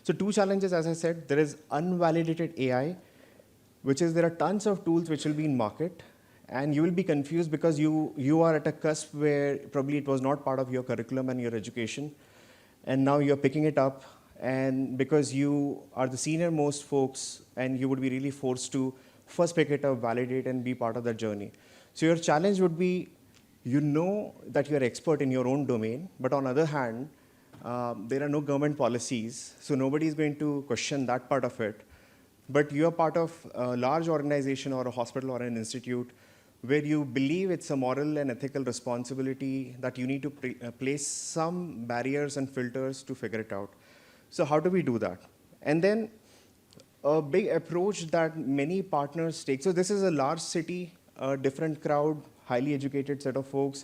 So two challenges, as I said, there is unvalidated AI, which is there are tons of tools which will be in market, and you will be confused because you are at a cusp where probably it was not part of your curriculum and your education, and now you're picking it up, and because you are the senior most folks, and you would be really forced to first pick it up, validate, and be part of that journey. So your challenge would be, you know that you're expert in your own domain, but on the other hand, there are no government policies, so nobody is going to question that part of it. But you're part of a large organization or a hospital or an institute where you believe it's a moral and ethical responsibility that you need to place some barriers and filters to figure it out. So how do we do that? And then a big approach that many partners take. So this is a large city, a different crowd, highly educated set of folks.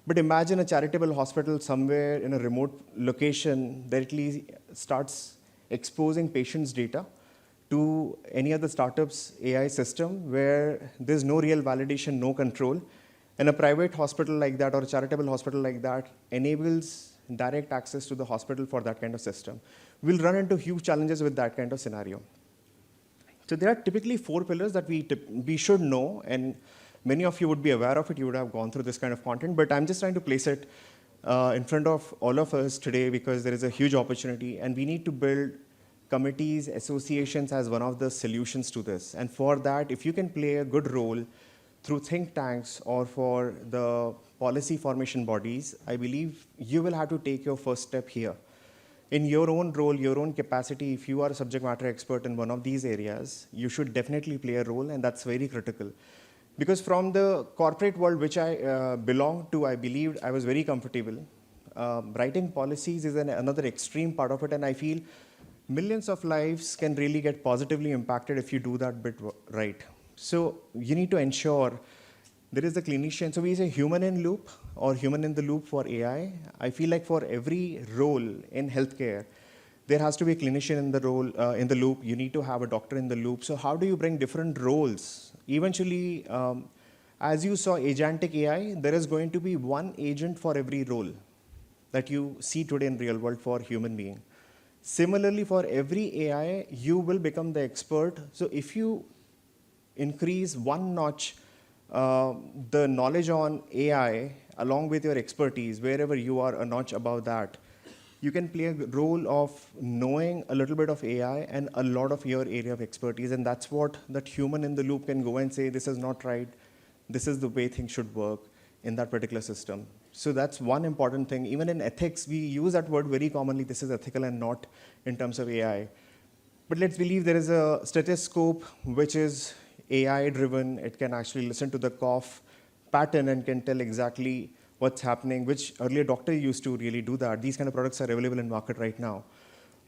But imagine a charitable hospital somewhere in a remote location directly starts exposing patients' data to any other startup's AI system where there's no real validation, no control. And a private hospital like that or a charitable hospital like that enables direct access to the hospital for that kind of system. We'll run into huge challenges with that kind of scenario. So there are typically 4 pillars that we should know, and many of you would be aware of it. You would have gone through this kind of content, but I'm just trying to place it in front of all of us today because there is a huge opportunity, and we need to build committees, associations as one of the solutions to this. And for that, if you can play a good role through think tanks or for the policy formation bodies, I believe you will have to take your first step here. In your own role, your own capacity, if you are a subject matter expert in one of these areas, you should definitely play a role, and that's very critical. Because from the corporate world which I belong to, I believed I was very comfortable. Writing policies is another extreme part of it, and I feel millions of lives can really get positively impacted if you do that bit right. So you need to ensure there is a clinician. So we say human in loop or human in the loop for AI. I feel like for every role in healthcare, there has to be a clinician in the role, in the loop. You need to have a doctor in the loop. So how do you bring different roles? Eventually, as you saw agentic AI, there is going to be one agent for every role that you see today in real world for human being. Similarly, for every AI, you will become the expert. So if you increase one notch the knowledge on AI along with your expertise, wherever you are a notch above that, you can play a role of knowing a little bit of AI and a lot of your area of expertise. And that's what that human in the loop can go and say, this is not right. This is the way things should work in that particular system. So that's one important thing. Even in ethics, we use that word very commonly. This is ethical and not in terms of AI. But let's believe there is a stethoscope which is AI-driven. It can actually listen to the cough pattern and can tell exactly what's happening, which earlier doctor used to really do that. These kind of products are available in market right now.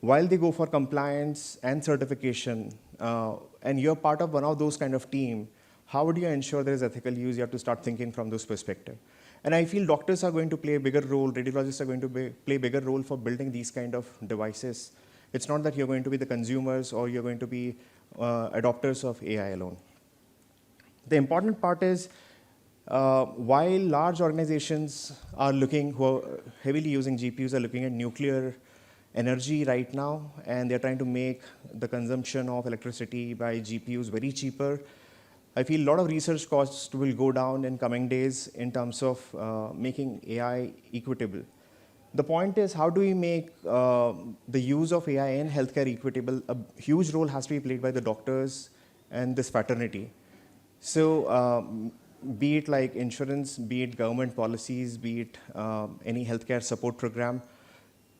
While they go for compliance and certification, and you're part of one of those kind of team, how would you ensure there is ethical use? You have to start thinking from those perspective. And I feel doctors are going to play a bigger role, radiologists are going to play a bigger role for building these kind of devices. It's not that you're going to be the consumers or you're going to be adopters of AI alone. The important part is, while large organizations are looking, who are heavily using GPUs, are looking at nuclear energy right now, and they're trying to make the consumption of electricity by GPUs very cheaper. I feel a lot of research costs will go down in coming days in terms of making AI equitable. The point is, how do we make the use of AI in healthcare equitable? A huge role has to be played by the doctors and this fraternity. So be it like insurance, be it government policies, be it any healthcare support program.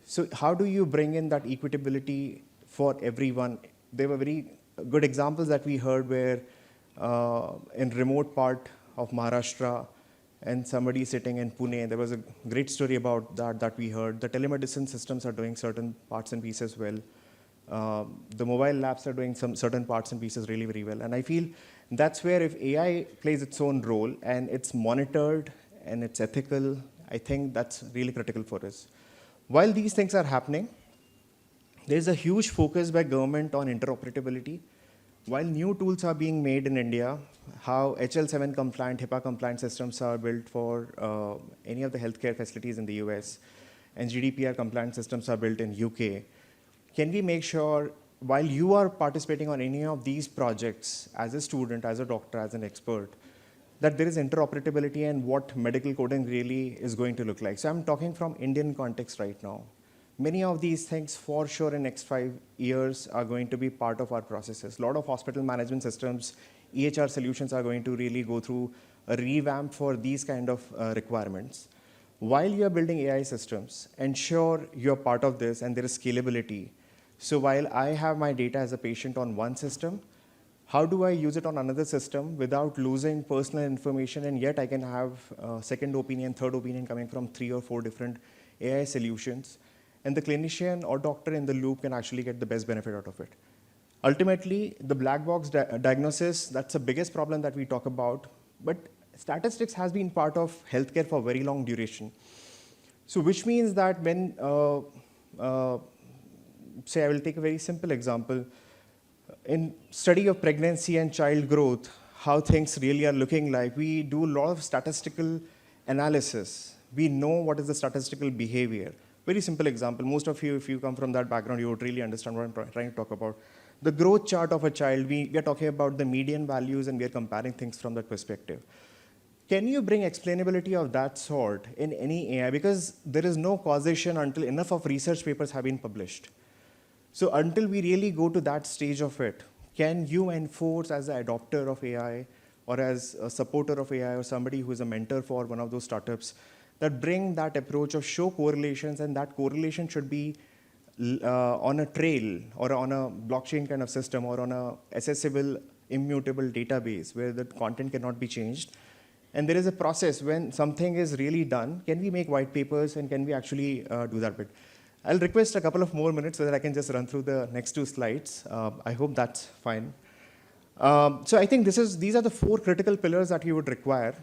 So how do you bring in that equitability for everyone? There were very good examples that we heard where in remote part of Maharashtra and somebody sitting in Pune, there was a great story about that we heard. The telemedicine systems are doing certain parts and pieces well. The mobile labs are doing some certain parts and pieces really very well. And I feel that's where if AI plays its own role and it's monitored and it's ethical, I think that's really critical for us. While these things are happening, there's a huge focus by government on interoperability. While new tools are being made in India, how HL7 compliant, HIPAA compliant systems are built for any of the healthcare facilities in the US, and GDPR compliant systems are built in UK, can we make sure while you are participating on any of these projects as a student, as a doctor, as an expert, that there is interoperability and what medical coding really is going to look like. So I'm talking from Indian context right now. Many of these things for sure in next 5 years are going to be part of our processes. A lot of hospital management systems, EHR solutions are going to really go through a revamp for these kind of requirements. While you're building AI systems, ensure you're part of this and there is scalability. So while I have my data as a patient on one system, how do I use it on another system without losing personal information, and yet I can have second opinion, third opinion coming from 3 or 4 different AI solutions, and the clinician or doctor in the loop can actually get the best benefit out of it. Ultimately, the black box diagnosis, that's the biggest problem that we talk about, but statistics has been part of healthcare for very long duration. So which means that when, say I will take a very simple example, in study of pregnancy and child growth, how things really are looking like, we do a lot of statistical analysis. We know what is the statistical behavior. Very simple example. Most of you, if you come from that background, you would really understand what I'm trying to talk about. The growth chart of a child, we are talking about the median values and we are comparing things from that perspective. Can you bring explainability of that sort in any AI? Because there is no causation until enough of research papers have been published. So until we really go to that stage of it, can you enforce as an adopter of AI or as a supporter of AI or somebody who is a mentor for one of those startups that bring that approach of show correlations, and that correlation should be on a trail or on a blockchain kind of system or on a accessible, immutable database where the content cannot be changed. And there is a process when something is really done, can we make white papers and can we actually do that bit? I'll request a couple of more minutes so that I can just run through the next 2 slides. I hope that's fine. So I think these are the 4 critical pillars that you would require.